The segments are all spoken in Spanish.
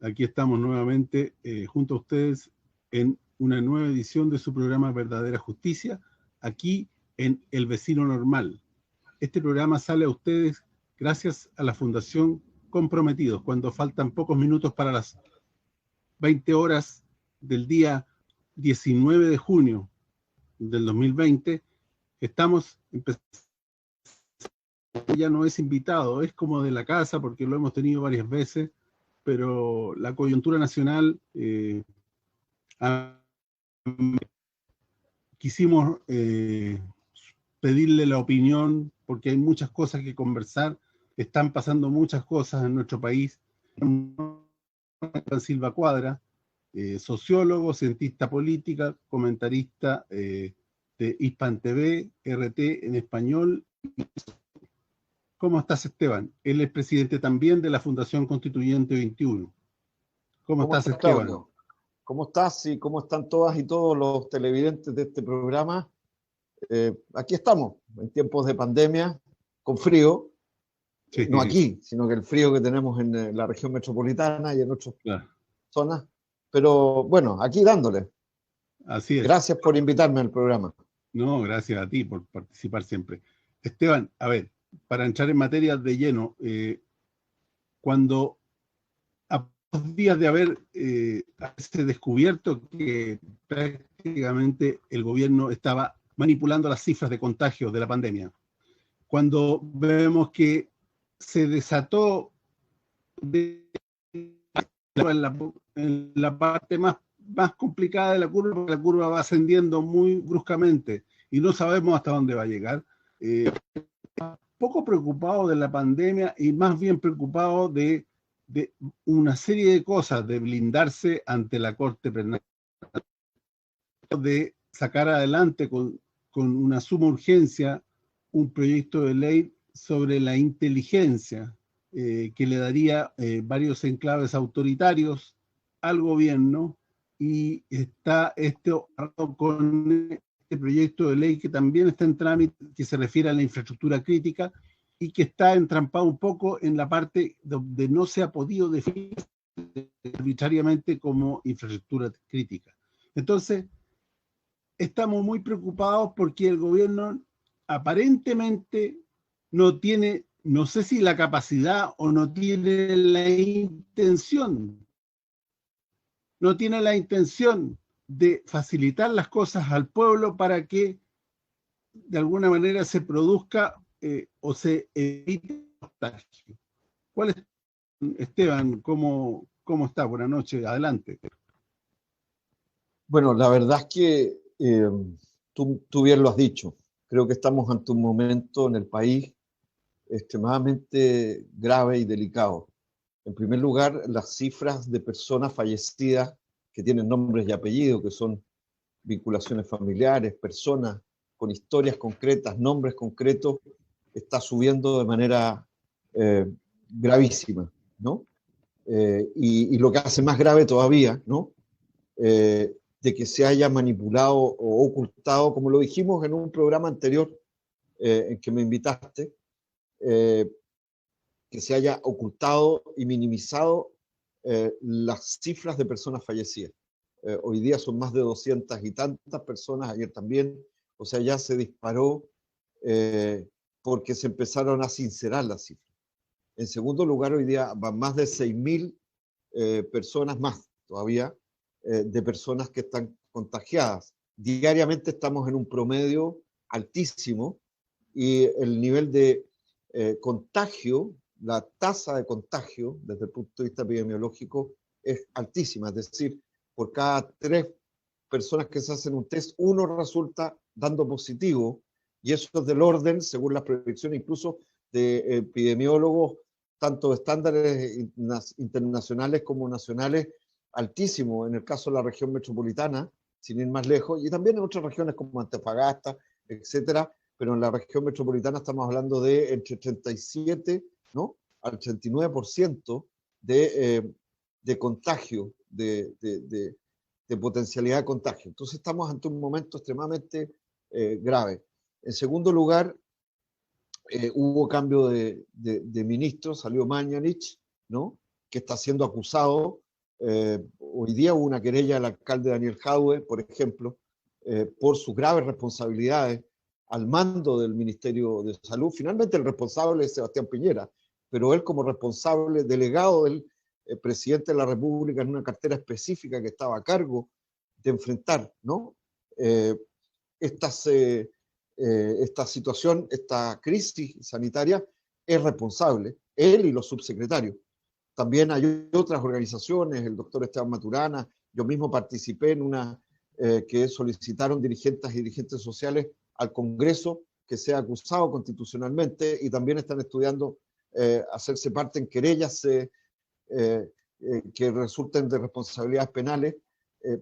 Aquí estamos nuevamente junto a ustedes en una nueva edición de su programa Verdadera Justicia, aquí en El Vecino Normal. Este programa sale a ustedes gracias a la Fundación Comprometidos, cuando faltan pocos minutos para las 20 horas del día 19 de junio del 2020. Estamos empezando. Ya no es invitado, es como de la casa porque lo hemos tenido varias veces, pero la coyuntura nacional quisimos pedirle la opinión porque hay muchas cosas que conversar, están pasando muchas cosas en nuestro país. Silva Cuadra, sociólogo, cientista política, comentarista de Hispan TV, RT en español. ¿Cómo estás, Esteban? Él es presidente también de la Fundación Constituyente 21. ¿Cómo estás, Esteban? Claudio? ¿Cómo estás y cómo están todas y todos los televidentes de este programa? Aquí estamos, en tiempos de pandemia, con frío. Sí. No aquí, sino que el frío que tenemos en la región metropolitana y en otras zonas. Pero bueno, aquí dándole. Así es. Gracias por invitarme al programa. No, gracias a ti por participar siempre. Esteban, a ver, para entrar en materia de lleno, cuando a pocos días de haber descubierto que prácticamente el gobierno estaba manipulando las cifras de contagios de la pandemia, cuando vemos que se desató en la parte más complicada de la curva va ascendiendo muy bruscamente y no sabemos hasta dónde va a llegar. Poco preocupado de la pandemia y más bien preocupado de una serie de cosas, de blindarse ante la Corte Penal, de sacar adelante con una suma urgencia un proyecto de ley sobre la inteligencia que le daría varios enclaves autoritarios al gobierno, y está con este proyecto de ley que también está en trámite, que se refiere a la infraestructura crítica y que está entrampado un poco en la parte donde no se ha podido definir arbitrariamente como infraestructura crítica. Entonces, estamos muy preocupados porque el gobierno aparentemente no tiene, no sé si la capacidad o no tiene la intención, de facilitar las cosas al pueblo para que de alguna manera se produzca o se evite el contagio. ¿Cuál es, Esteban? ¿Cómo está? Buenas noches, adelante. Bueno, la verdad es que tú bien lo has dicho. Creo que estamos ante un momento en el país extremadamente grave y delicado. En primer lugar, las cifras de personas fallecidas que tienen nombres y apellidos, que son vinculaciones familiares, personas con historias concretas, nombres concretos, está subiendo de manera gravísima, ¿no? Y lo que hace más grave todavía, ¿no? De que se haya manipulado o ocultado, como lo dijimos en un programa anterior en que me invitaste, que se haya ocultado y minimizado las cifras de personas fallecidas. Hoy día son más de 200 y tantas personas, ayer también, o sea, ya se disparó porque se empezaron a sincerar las cifras. En segundo lugar, hoy día van más de 6.000 personas más todavía, de personas que están contagiadas. Diariamente estamos en un promedio altísimo y el nivel de contagio, la tasa de contagio desde el punto de vista epidemiológico es altísima, es decir, por cada 3 personas que se hacen un test, 1 resulta dando positivo, y eso es del orden, según las predicciones incluso de epidemiólogos, tanto estándares internacionales como nacionales, altísimo en el caso de la región metropolitana, sin ir más lejos, y también en otras regiones como Antofagasta, etcétera, pero en la región metropolitana estamos hablando de entre 37, ¿no?, al 39% de contagio, de potencialidad de contagio. Entonces estamos ante un momento extremadamente grave. En segundo lugar, hubo cambio de ministro, salió Mañalich, ¿no?, que está siendo acusado. Hoy día hubo una querella del alcalde Daniel Jadue, por ejemplo, por sus graves responsabilidades al mando del Ministerio de Salud. Finalmente el responsable es Sebastián Piñera, pero él como responsable delegado del presidente de la República en una cartera específica que estaba a cargo de enfrentar, ¿no? esta situación, esta crisis sanitaria, es responsable, él y los subsecretarios. También hay otras organizaciones, el doctor Esteban Maturana, yo mismo participé en una que solicitaron dirigentes y dirigentes sociales al Congreso que sea acusado constitucionalmente, y también están estudiando hacerse parte en querellas que resulten de responsabilidades penales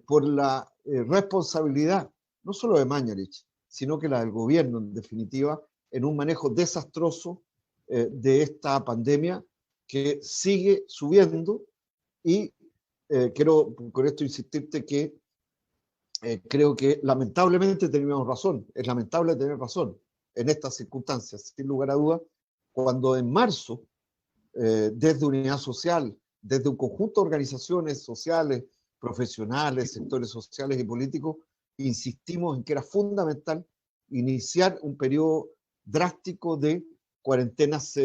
por la responsabilidad, no solo de Mañalich, sino que la del gobierno, en definitiva, en un manejo desastroso de esta pandemia que sigue subiendo. Y quiero con esto insistirte que creo que lamentablemente teníamos razón, es lamentable tener razón en estas circunstancias, sin lugar a dudas, cuando en marzo, desde Unidad Social, desde un conjunto de organizaciones sociales, profesionales, sectores sociales y políticos, insistimos en que era fundamental iniciar un periodo drástico de cuarentenas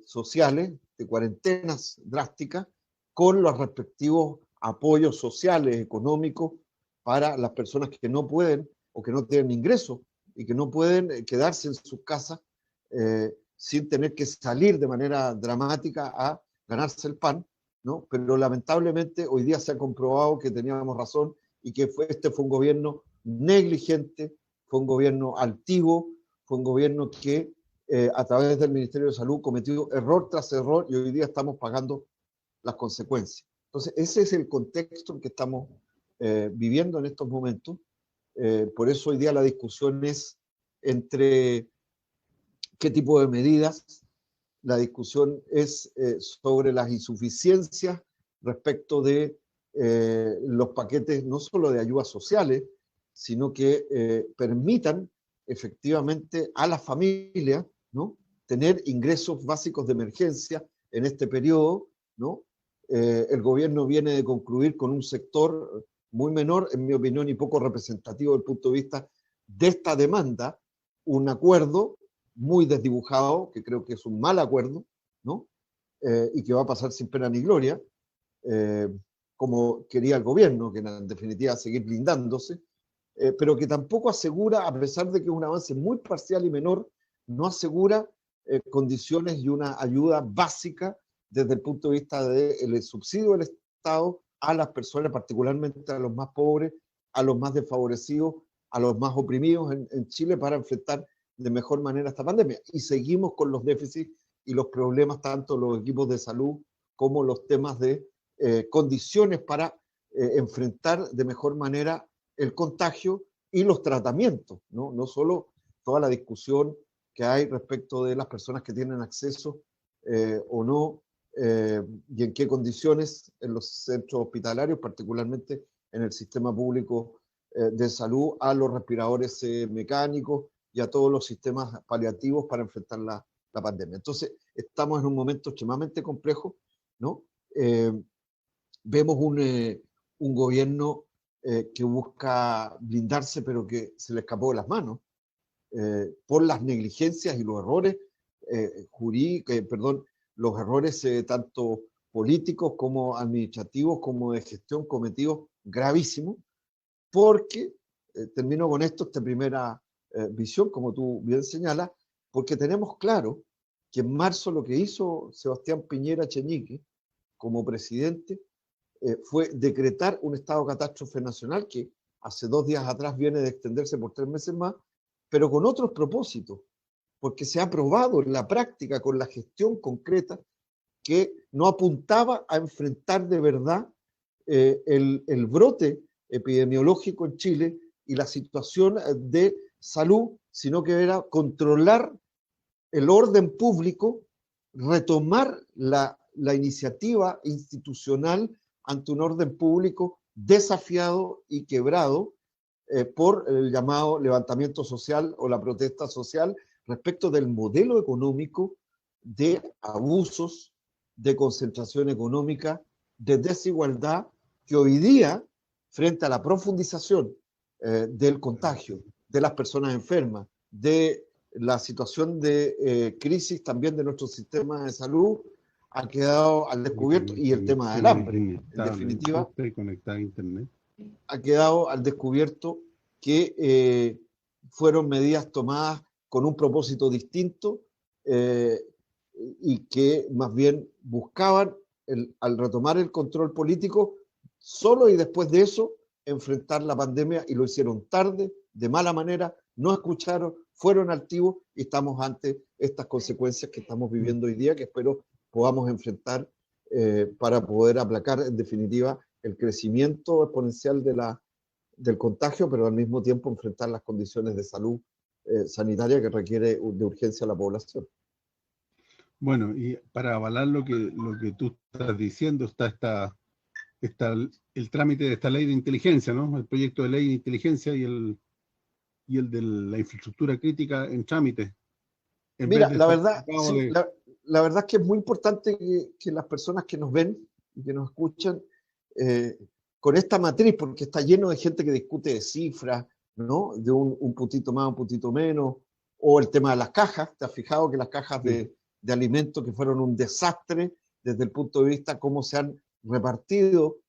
sociales, de cuarentenas drásticas, con los respectivos apoyos sociales, económicos, para las personas que no pueden o que no tienen ingresos y que no pueden quedarse en sus casas sin tener que salir de manera dramática a ganarse el pan, ¿no? Pero lamentablemente hoy día se ha comprobado que teníamos razón y que este fue un gobierno negligente, fue un gobierno altivo, fue un gobierno que a través del Ministerio de Salud cometió error tras error, y hoy día estamos pagando las consecuencias. Entonces, ese es el contexto en que estamos viviendo en estos momentos. Por eso hoy día la discusión es entre qué tipo de medidas. La discusión es sobre las insuficiencias respecto de los paquetes, no solo de ayudas sociales, sino que permitan efectivamente a las familias, ¿no?, tener ingresos básicos de emergencia en este periodo, ¿no? El gobierno viene de concluir con un sector muy menor, en mi opinión, y poco representativo desde el punto de vista de esta demanda, un acuerdo muy desdibujado, que creo que es un mal acuerdo, ¿no? Y que va a pasar sin pena ni gloria, como quería el gobierno, que en definitiva seguir blindándose, pero que tampoco asegura, a pesar de que es un avance muy parcial y menor, no asegura condiciones y una ayuda básica desde el punto de vista del subsidio del Estado a las personas, particularmente a los más pobres, a los más desfavorecidos, a los más oprimidos en Chile, para enfrentar de mejor manera esta pandemia. Y seguimos con los déficits y los problemas, tanto los equipos de salud como los temas de condiciones para enfrentar de mejor manera el contagio y los tratamientos, ¿no? No solo toda la discusión que hay respecto de las personas que tienen acceso o no, y en qué condiciones en los centros hospitalarios, particularmente en el sistema público de salud, a los respiradores mecánicos y a todos los sistemas paliativos para enfrentar la pandemia. Entonces, estamos en un momento extremadamente complejo, ¿no? Vemos un gobierno que busca blindarse, pero que se le escapó de las manos por las negligencias y los errores jurídicos, los errores tanto políticos como administrativos, como de gestión, cometidos gravísimos, porque, termino con esto, esta primera visión, como tú bien señalas, porque tenemos claro que en marzo lo que hizo Sebastián Piñera Echenique como presidente fue decretar un estado de catástrofe nacional que hace 2 días atrás viene de extenderse por 3 meses más, pero con otros propósitos, porque se ha probado en la práctica con la gestión concreta que no apuntaba a enfrentar de verdad el brote epidemiológico en Chile y la situación de salud, sino que era controlar el orden público, retomar la iniciativa institucional ante un orden público desafiado y quebrado por el llamado levantamiento social o la protesta social respecto del modelo económico de abusos, de concentración económica, de desigualdad, que hoy día, frente a la profundización del contagio, de las personas enfermas, de la situación de crisis también de nuestro sistema de salud, ha quedado al descubierto, y el tema del hambre, en definitiva, conectada a internet, ha quedado al descubierto que fueron medidas tomadas con un propósito distinto y que más bien buscaban, al retomar el control político, solo y después de eso, enfrentar la pandemia, y lo hicieron tarde, de mala manera, no escucharon, fueron altivos, y estamos ante estas consecuencias que estamos viviendo hoy día, que espero podamos enfrentar para poder aplacar, en definitiva, el crecimiento exponencial del contagio, pero al mismo tiempo enfrentar las condiciones de salud sanitaria que requiere de urgencia la población. Bueno, y para avalar lo que tú estás diciendo, está el trámite de esta ley de inteligencia, ¿no? El proyecto de ley de inteligencia y el de la infraestructura crítica en trámite. Mira, la verdad, sí, la verdad es que es muy importante que las personas que nos ven y que nos escuchan con esta matriz, porque está lleno de gente que discute de cifras, ¿no? De un puntito más, un puntito menos, o el tema de las cajas. ¿Te has fijado que las cajas de alimentos que fueron un desastre desde el punto de vista cómo se han repartido,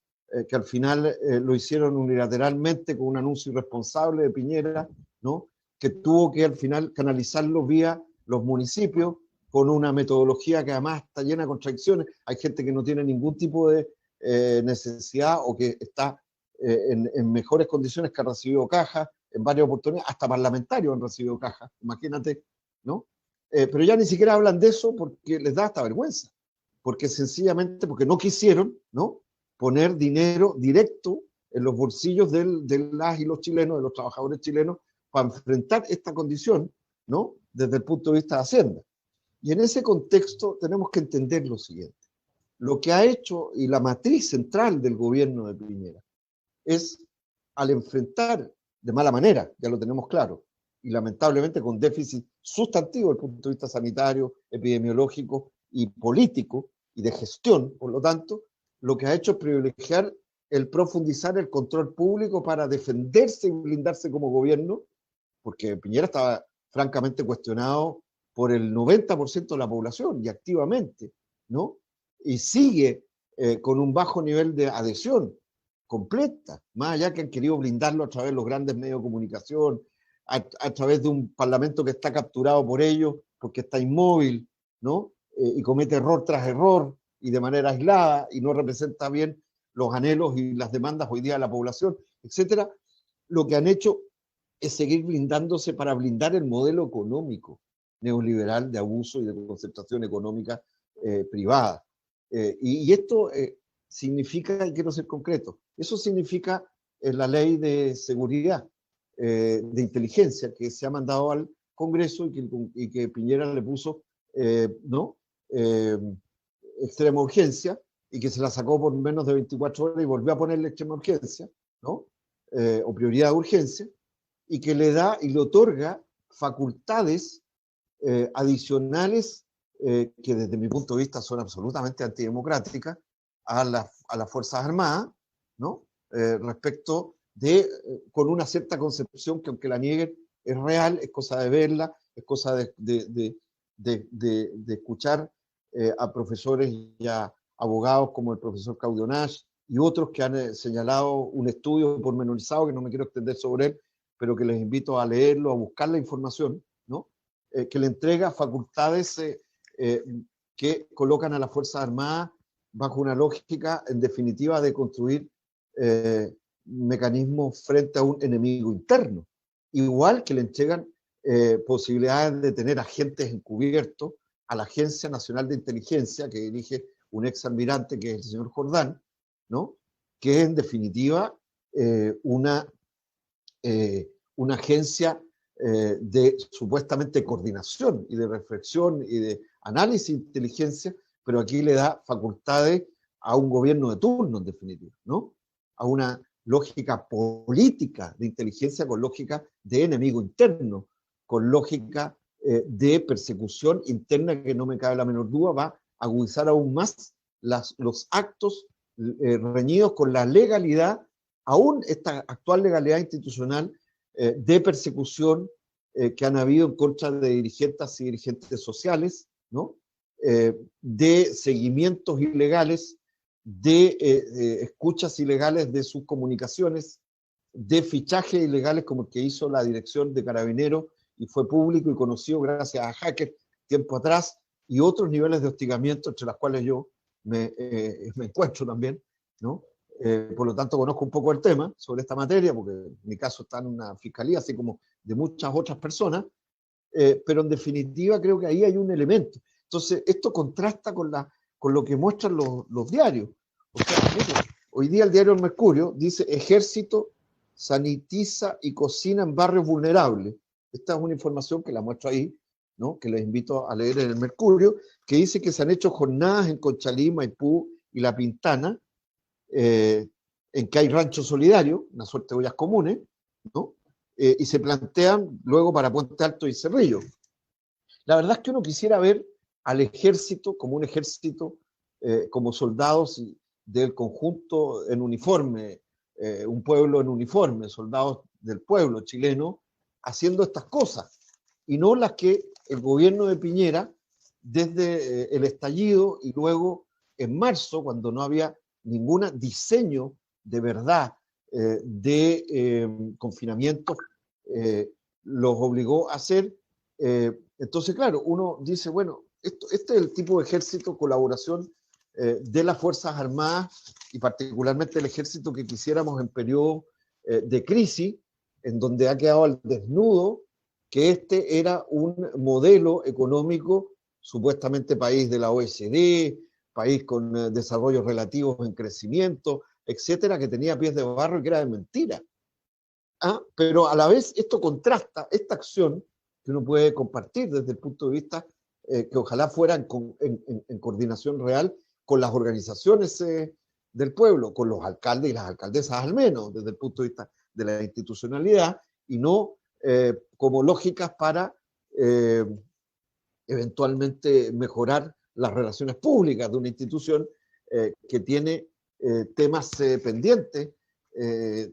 que al final lo hicieron unilateralmente con un anuncio irresponsable de Piñera, ¿no? Que tuvo que al final canalizarlo vía los municipios con una metodología que además está llena de contradicciones. Hay gente que no tiene ningún tipo de necesidad o que está en mejores condiciones, que ha recibido cajas en varias oportunidades, hasta parlamentarios han recibido cajas, imagínate, ¿no? Pero ya ni siquiera hablan de eso porque les da hasta vergüenza, porque sencillamente porque no quisieron, ¿no?, poner dinero directo en los bolsillos de las y los chilenos, de los trabajadores chilenos, para enfrentar esta condición, ¿no?, desde el punto de vista de Hacienda. Y en ese contexto tenemos que entender lo siguiente. Lo que ha hecho, y la matriz central del gobierno de Piñera, es, al enfrentar de mala manera, ya lo tenemos claro, y lamentablemente con déficit sustantivo desde el punto de vista sanitario, epidemiológico y político, y de gestión, por lo tanto, lo que ha hecho es privilegiar el profundizar el control público para defenderse y blindarse como gobierno, porque Piñera estaba francamente cuestionado por el 90% de la población, y activamente, ¿no? Y sigue con un bajo nivel de adhesión completa, más allá que han querido blindarlo a través de los grandes medios de comunicación, a través de un parlamento que está capturado por ellos, porque está inmóvil, ¿no? Y comete error tras error, y de manera aislada, y no representa bien los anhelos y las demandas hoy día de la población, etcétera. Lo que han hecho es seguir blindándose para blindar el modelo económico neoliberal de abuso y de concentración económica privada. Y esto significa, y quiero ser concreto, eso significa la ley de seguridad, de inteligencia, que se ha mandado al Congreso y que Piñera le puso, ¿no?, extrema urgencia, y que se la sacó por menos de 24 horas y volvió a ponerle extrema urgencia, ¿no?, o prioridad de urgencia, y que le da y le otorga facultades adicionales que desde mi punto de vista son absolutamente antidemocráticas a las Fuerzas Armadas, ¿no?, respecto de, con una cierta concepción que aunque la nieguen, es real, es cosa de verla, es cosa de escuchar a profesores y a abogados como el profesor Claudio Nash y otros que han señalado un estudio pormenorizado, que no me quiero extender sobre él, pero que les invito a leerlo, a buscar la información, ¿no?, que le entrega facultades que colocan a las Fuerzas Armadas bajo una lógica, en definitiva, de construir mecanismos frente a un enemigo interno. Igual que le entregan posibilidades de tener agentes encubiertos a la Agencia Nacional de Inteligencia, que dirige un ex almirante, que es el señor Jordán, ¿no?, que es en definitiva una agencia de supuestamente coordinación y de reflexión y de análisis de inteligencia, pero aquí le da facultades a un gobierno de turno, en definitiva, ¿no?, a una lógica política de inteligencia con lógica de enemigo interno, con lógica de persecución interna, que no me cabe la menor duda va agudizar aún más los actos reñidos con la legalidad, aún esta actual legalidad institucional de persecución que han habido en contra de dirigentes y dirigentes sociales, ¿no? De seguimientos ilegales, de escuchas ilegales de sus comunicaciones, de fichajes ilegales como el que hizo la dirección de Carabineros y fue público y conocido gracias a hackers tiempo atrás, y otros niveles de hostigamiento entre las cuales yo me encuentro también, ¿no? Por lo tanto, conozco un poco el tema sobre esta materia, porque en mi caso está en una fiscalía, así como de muchas otras personas, pero en definitiva creo que ahí hay un elemento. Entonces, esto contrasta con lo que muestran los diarios. O sea, hoy día el diario El Mercurio dice: Ejército sanitiza y cocina en barrios vulnerables. Esta es una información que la muestro ahí, ¿no? Que les invito a leer en El Mercurio, que dice que se han hecho jornadas en Conchalí, Maipú y La Pintana, en que hay ranchos solidarios, una suerte de ollas comunes, ¿no? Y se plantean luego para Puente Alto y Cerrillo. La verdad es que uno quisiera ver al ejército como un ejército, como soldados del conjunto en uniforme, un pueblo en uniforme, soldados del pueblo chileno, haciendo estas cosas, y no las que el gobierno de Piñera, desde el estallido y luego en marzo, cuando no había ningún diseño de verdad de confinamiento, los obligó a hacer. Entonces, claro, uno dice, bueno, este es el tipo de ejército, colaboración de las Fuerzas Armadas y particularmente el ejército que quisiéramos en periodo de crisis, en donde ha quedado al desnudo que este era un modelo económico, supuestamente país de la OECD, país con desarrollos relativos en crecimiento, etcétera, que tenía pies de barro y que era de mentira. Pero a la vez esto contrasta, esta acción que uno puede compartir desde el punto de vista que ojalá fuera en coordinación real con las organizaciones del pueblo, con los alcaldes y las alcaldesas al menos, desde el punto de vista de la institucionalidad, y no como lógicas para eventualmente mejorar las relaciones públicas de una institución que tiene temas pendientes,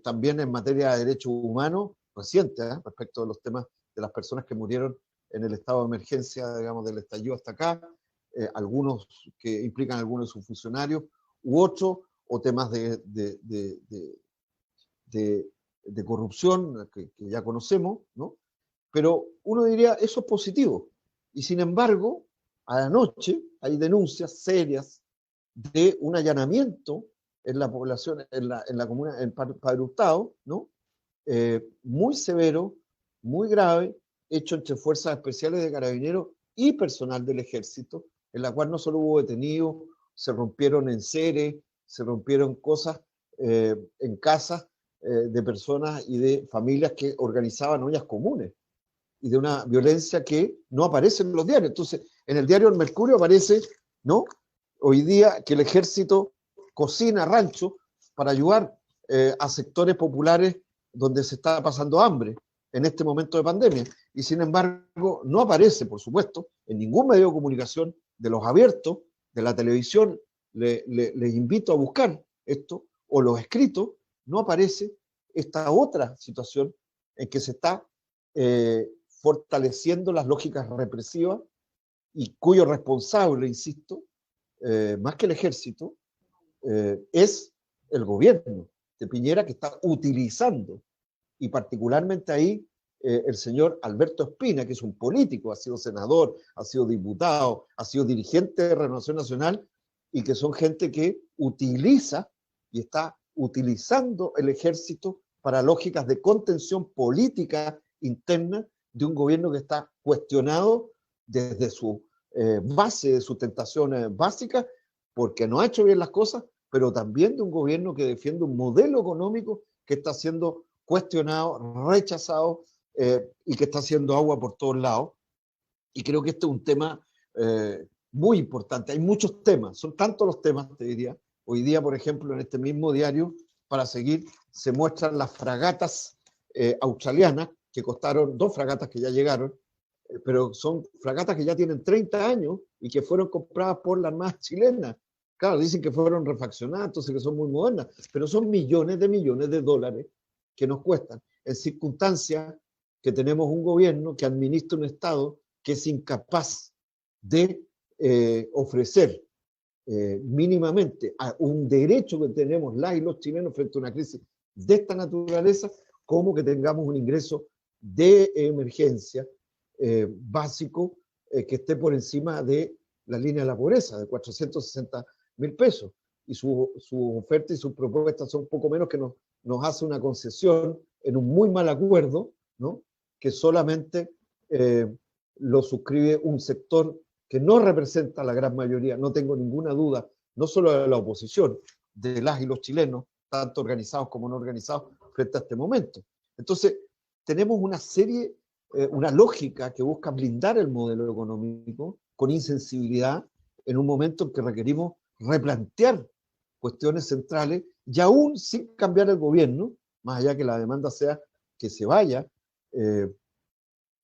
también en materia de derechos humanos recientes, respecto de los temas de las personas que murieron en el estado de emergencia, digamos, del estallido hasta acá, algunos que implican a algunos de sus funcionarios, u otros, o temas de corrupción que ya conocemos, ¿no? Pero uno diría, eso es positivo. Y sin embargo, a la noche hay denuncias serias de un allanamiento en la población, en la comuna, en Padre Hurtado, ¿no? Muy severo, muy grave, hecho entre fuerzas especiales de Carabineros y personal del Ejército, en la cual no solo hubo detenidos, se rompieron enseres, se rompieron cosas en casas de personas y de familias que organizaban ollas comunes, y de una violencia que no aparece en los diarios. Entonces, en el diario El Mercurio aparece, ¿no?, hoy día que el ejército cocina rancho para ayudar a sectores populares donde se está pasando hambre en este momento de pandemia. Y sin embargo, no aparece, por supuesto, en ningún medio de comunicación de los abiertos, de la televisión. Les invito a buscar esto, o los escritos, no aparece esta otra situación en que se está fortaleciendo las lógicas represivas y cuyo responsable, insisto, más que el ejército, es el gobierno de Piñera, que está utilizando, y particularmente ahí el señor Alberto Espina, que es un político, ha sido senador, ha sido diputado, ha sido dirigente de Renovación Nacional, y que son gente que utiliza y está utilizando el ejército para lógicas de contención política interna de un gobierno que está cuestionado desde su base, de sus tentaciones básicas, porque no ha hecho bien las cosas, pero también de un gobierno que defiende un modelo económico que está siendo cuestionado, rechazado, y que está haciendo agua por todos lados. Y creo que este es un tema muy importante. Hay muchos temas, son tantos los temas, te diría. Hoy día, por ejemplo, en este mismo diario, para seguir, se muestran las fragatas australianas, que costaron, 2 fragatas que ya llegaron, pero son fragatas que ya tienen 30 años y que fueron compradas por la Armada chilena. Claro, dicen que fueron refaccionadas, entonces que son muy modernas, pero son millones de dólares que nos cuestan en circunstancias que tenemos un gobierno que administra un Estado que es incapaz de ofrecer mínimamente a un derecho que tenemos las y los chilenos frente a una crisis de esta naturaleza, como que tengamos un ingreso de emergencia básico que esté por encima de la línea de la pobreza, de 460.000 pesos. Y su oferta y sus propuestas son poco menos que nos hace una concesión en un muy mal acuerdo, ¿no? Que solamente lo suscribe un sector que no representa a la gran mayoría, no tengo ninguna duda, no solo de la oposición, de las y los chilenos, tanto organizados como no organizados, frente a este momento. Entonces, tenemos una serie, una lógica que busca blindar el modelo económico con insensibilidad en un momento en que requerimos replantear cuestiones centrales y aún sin cambiar el gobierno, más allá que la demanda sea que se vaya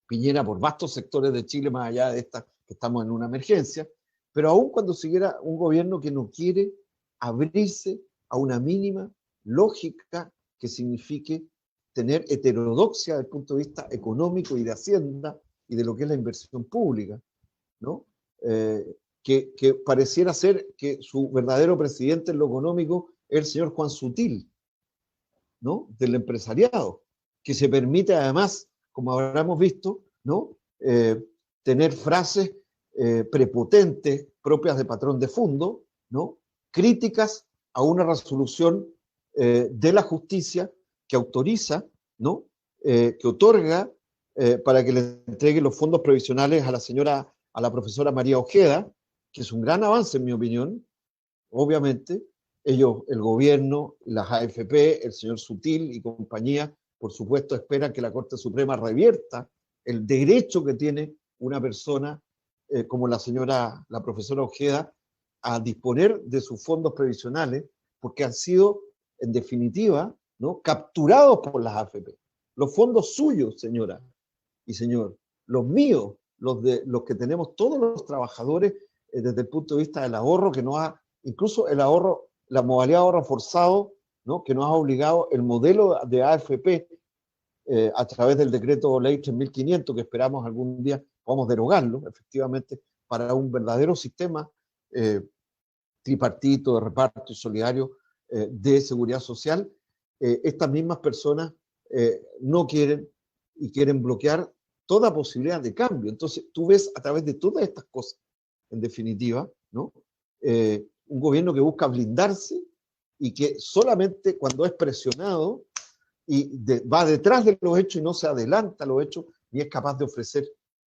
Piñera por vastos sectores de Chile, más allá de esta que estamos en una emergencia, pero aún cuando siguiera un gobierno que no quiere abrirse a una mínima lógica que signifique tener heterodoxia desde el punto de vista económico y de Hacienda y de lo que es la inversión pública, ¿no? Que pareciera ser que su verdadero presidente en lo económico es el señor Juan Sutil, ¿no? Del empresariado, que se permite además, como habremos visto, ¿no? Tener frases prepotentes propias de patrón de fondo, ¿no? Críticas a una resolución de la justicia que autoriza, ¿no? Que otorga para que le entregue los fondos previsionales a la profesora María Ojeda, que es un gran avance en mi opinión, obviamente. Ellos, el gobierno, las AFP, el señor Sutil y compañía, por supuesto, esperan que la Corte Suprema revierta el derecho que tiene una persona como la profesora Ojeda, a disponer de sus fondos previsionales, porque han sido, en definitiva, ¿no?, capturados por las AFP. Los fondos suyos, señora y señor, los míos, los que tenemos todos los trabajadores desde el punto de vista del ahorro, que nos ha, incluso el ahorro, la modalidad de ahorro forzado, ¿no?, que nos ha obligado el modelo de AFP a través del decreto ley 3500, que esperamos algún día podamos derogarlo, efectivamente, para un verdadero sistema tripartito de reparto y solidario de seguridad social. Estas mismas personas no quieren y quieren bloquear toda posibilidad de cambio. Entonces, tú ves a través de todas estas cosas, en definitiva, ¿no?, un gobierno que busca blindarse y que solamente cuando es presionado y va detrás de los hechos y no se adelanta a los hechos, ni es capaz de ofrecer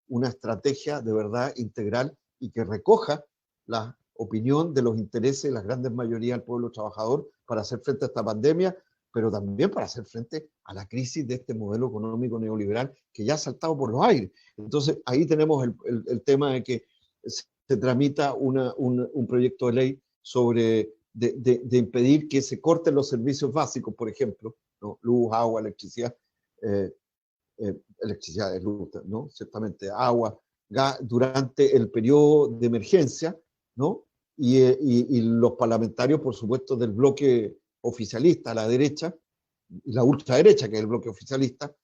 una estrategia de verdad integral y que recoja la opinión de los intereses de las grandes mayorías del pueblo trabajador para hacer frente a esta pandemia, pero también para hacer frente a la crisis de este modelo económico neoliberal que ya ha saltado por los aires. Entonces, ahí tenemos el tema de que se tramita un proyecto de ley sobre de impedir que se corten los servicios básicos, por ejemplo, ¿no?, luz, agua, electricidad, electricidad es luz, ¿no?, ciertamente agua, gas, durante el periodo de emergencia, ¿no? Y los parlamentarios, por supuesto, del bloque oficialista a la derecha, y la ultraderecha, que es el bloque oficialista,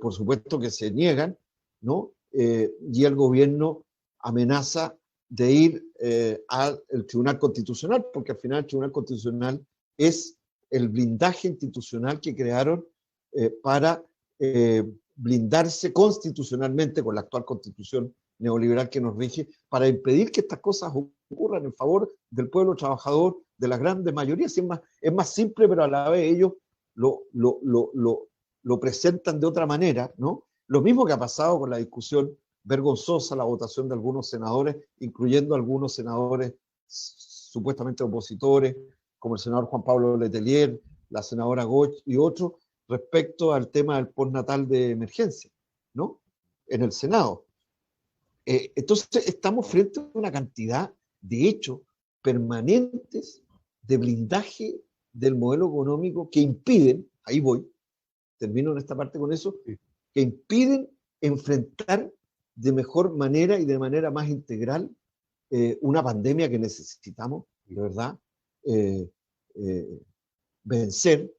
por supuesto que se niegan, ¿no? Y el gobierno amenaza de ir al Tribunal Constitucional, porque al final el Tribunal Constitucional es el blindaje institucional que crearon para blindarse constitucionalmente con la actual constitución neoliberal que nos rige, para impedir que estas cosas ocurran en favor del pueblo trabajador, de las grandes mayorías. Es más simple, pero a la vez ellos lo presentan de otra manera, ¿no? Lo mismo que ha pasado con la discusión vergonzosa, la votación de algunos senadores, incluyendo algunos senadores supuestamente opositores, como el senador Juan Pablo Letelier, la senadora Goch y otros, respecto al tema del postnatal de emergencia, ¿no?, en el Senado. Entonces, estamos frente a una cantidad de hechos permanentes de blindaje del modelo económico que impiden, ahí voy, termino en esta parte con eso, que impiden enfrentar de mejor manera y de manera más integral una pandemia que necesitamos, de verdad, eh, eh, vencer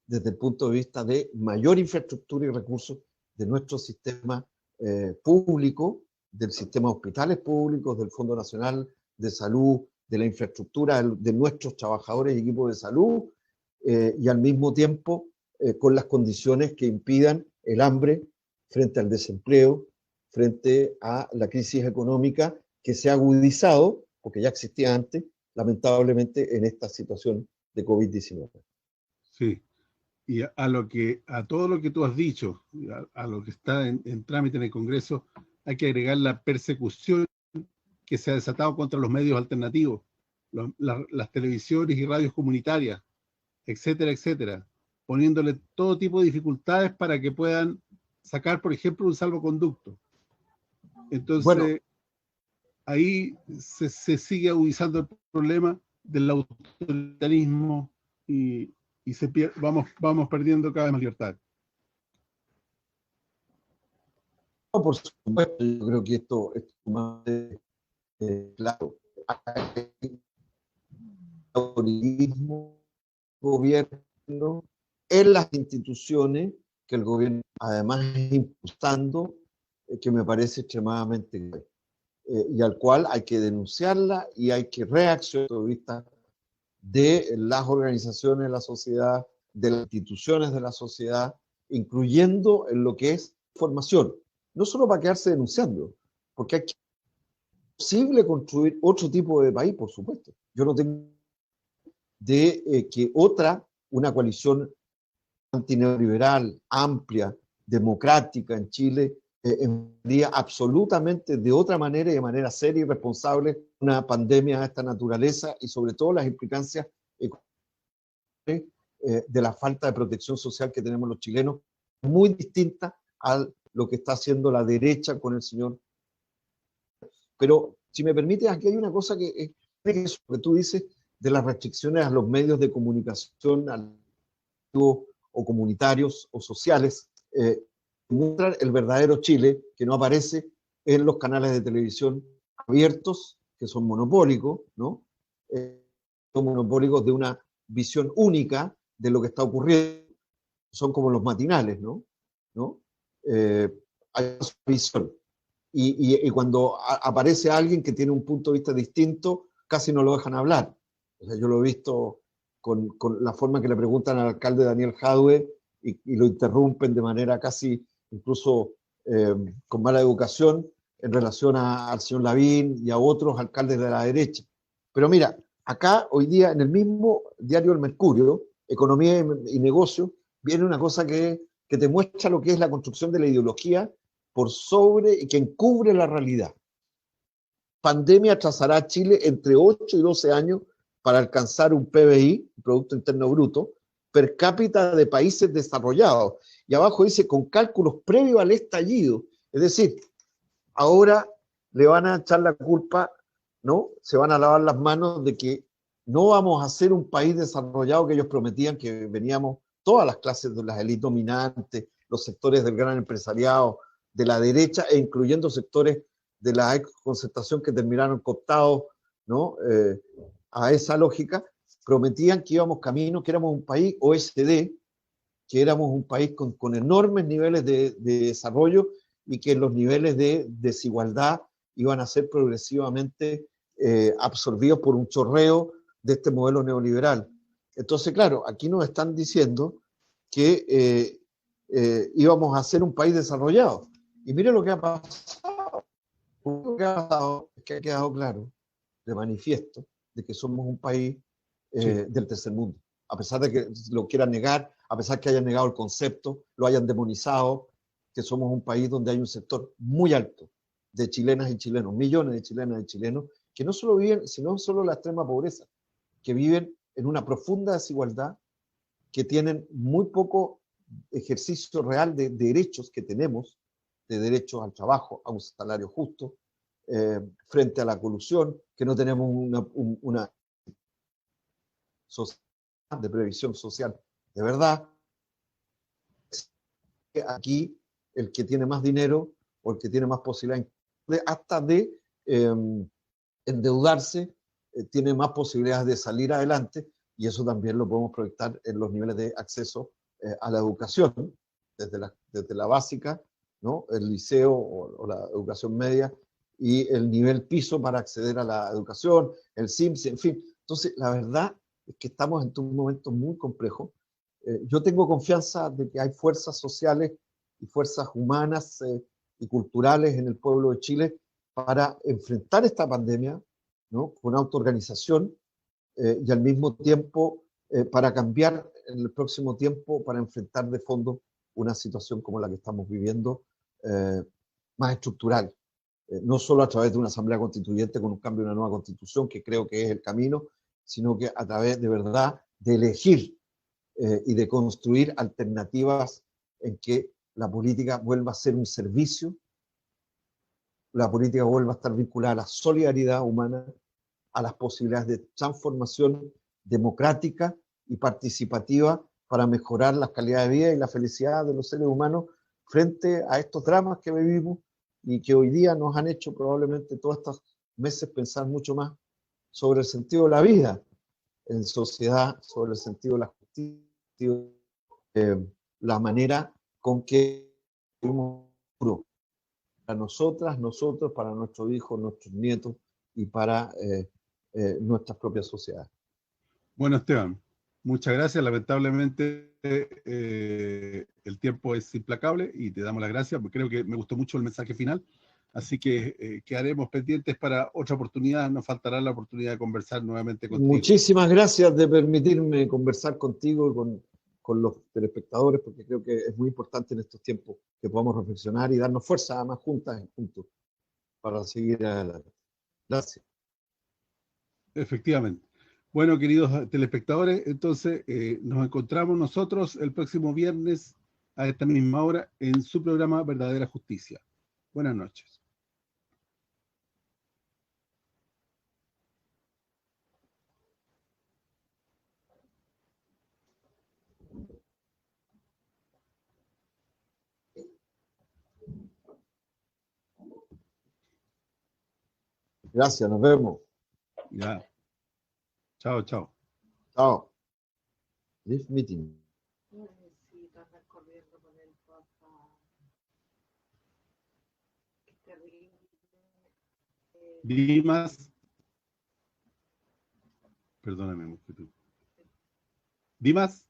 desde el punto de vista de mayor infraestructura y recursos de nuestro sistema público, del sistema de hospitales públicos, del Fondo Nacional de Salud, de la infraestructura de nuestros trabajadores y equipos de salud, y al mismo tiempo con las condiciones que impidan el hambre frente al desempleo, frente a la crisis económica que se ha agudizado, porque ya existía antes, lamentablemente en esta situación de COVID-19. Sí. Y a todo lo que tú has dicho, a lo que está en trámite en el Congreso, hay que agregar la persecución que se ha desatado contra los medios alternativos, las televisiones y radios comunitarias, etcétera, etcétera, poniéndole todo tipo de dificultades para que puedan sacar, por ejemplo, un salvoconducto. Bueno, Entonces, ahí se sigue agudizando el problema del autoritarismo y vamos perdiendo cada vez más libertad. no, por supuesto, yo creo que esto es más claro. Hay autoritarismo, gobierno, en las instituciones que el gobierno además es impulsando, que me parece extremadamente grave, y al cual hay que denunciarla y hay que reaccionar desde el punto de vista de las organizaciones de la sociedad, de las instituciones de la sociedad, incluyendo en lo que es formación, no solo para quedarse denunciando, porque es posible construir otro tipo de país, por supuesto. Yo no tengo de que una coalición antineoliberal, amplia, democrática en Chile, enviaría absolutamente de otra manera y de manera seria y responsable una pandemia de esta naturaleza y sobre todo las implicancias de la falta de protección social que tenemos los chilenos, muy distinta a lo que está haciendo la derecha con el señor. Pero si me permites, aquí hay una cosa que es eso que tú dices de las restricciones a los medios de comunicación o comunitarios o sociales, muestran el verdadero Chile que no aparece en los canales de televisión abiertos, que son monopólicos, ¿no? Son monopólicos de una visión única de lo que está ocurriendo, son como los matinales, ¿no? ¿No? Hay una visión. Y cuando aparece alguien que tiene un punto de vista distinto, casi no lo dejan hablar. O sea, yo lo he visto con la forma que le preguntan al alcalde Daniel Jadue y lo interrumpen de manera casi incluso con mala educación en relación al señor Lavín y a otros alcaldes de la derecha. Pero mira, acá hoy día en el mismo diario El Mercurio, Economía y Negocio, viene una cosa que te muestra lo que es la construcción de la ideología por sobre y que encubre la realidad. Pandemia atrasará a Chile entre 8 y 12 años para alcanzar un PBI, Producto Interno Bruto, per cápita de países desarrollados. Y abajo dice, con cálculos previos al estallido. Es decir, ahora le van a echar la culpa, ¿no? Se van a lavar las manos de que no vamos a ser un país desarrollado que ellos prometían, que veníamos todas las clases de las élites dominantes, los sectores del gran empresariado, de la derecha, e incluyendo sectores de la concertación que terminaron cooptados, ¿no? A esa lógica, prometían que íbamos camino, que éramos un país OECD, que éramos un país con enormes niveles de desarrollo y que los niveles de desigualdad iban a ser progresivamente absorbidos por un chorreo de este modelo neoliberal. Entonces, claro, aquí nos están diciendo que íbamos a ser un país desarrollado. Y mire lo que ha pasado. Lo que ha pasado es que ha quedado claro, de manifiesto, de que somos un país del tercer mundo. A pesar de que lo quieran negar, a pesar que hayan negado el concepto, lo hayan demonizado, que somos un país donde hay un sector muy alto de chilenas y chilenos, millones de chilenas y chilenos, que no solo viven, sino solo la extrema pobreza, que viven en una profunda desigualdad, que tienen muy poco ejercicio real de derechos que tenemos, de derechos al trabajo, a un salario justo, frente a la colusión, que no tenemos una sociedad de previsión social de verdad. Aquí el que tiene más dinero o el que tiene más posibilidades hasta de endeudarse, tiene más posibilidades de salir adelante, y eso también lo podemos proyectar en los niveles de acceso a la educación, desde la básica, ¿no? El liceo o la educación media, y el nivel piso para acceder a la educación, el SIMS, en fin. Entonces, la verdad es que estamos en un momento muy complejo. Yo tengo confianza de que hay fuerzas sociales y fuerzas humanas y culturales en el pueblo de Chile para enfrentar esta pandemia, ¿no? Con autoorganización, y al mismo tiempo para cambiar en el próximo tiempo, para enfrentar de fondo una situación como la que estamos viviendo, más estructural. No solo a través de una asamblea constituyente con un cambio de una nueva constitución, que creo que es el camino, sino que a través de verdad de elegir y de construir alternativas en que la política vuelva a ser un servicio, la política vuelva a estar vinculada a la solidaridad humana, a las posibilidades de transformación democrática y participativa para mejorar la calidad de vida y la felicidad de los seres humanos frente a estos dramas que vivimos y que hoy día nos han hecho probablemente todos estos meses pensar mucho más sobre el sentido de la vida en sociedad, sobre el sentido de la justicia, la manera con que vivimos para nosotras, nosotros, para nuestros hijos, nuestros nietos y para nuestras propias sociedades. Bueno, Esteban, muchas gracias. Lamentablemente el tiempo es implacable y te damos las gracias, porque creo que me gustó mucho el mensaje final. Así que quedaremos pendientes para otra oportunidad. Nos faltará la oportunidad de conversar nuevamente contigo. Muchísimas gracias de permitirme conversar contigo y con los telespectadores, porque creo que es muy importante en estos tiempos que podamos reflexionar y darnos fuerza, además, juntas, juntos, para seguir adelante. Gracias. Efectivamente. Bueno, queridos telespectadores, entonces nos encontramos nosotros el próximo viernes a esta misma hora en su programa Verdadera Justicia. Buenas noches. Gracias, nos vemos. Ya. Chao, chao. Chao. Leave meeting. Necesito andar corriendo con el papá. Qué terrible. Dimas. Perdóname, Dimas.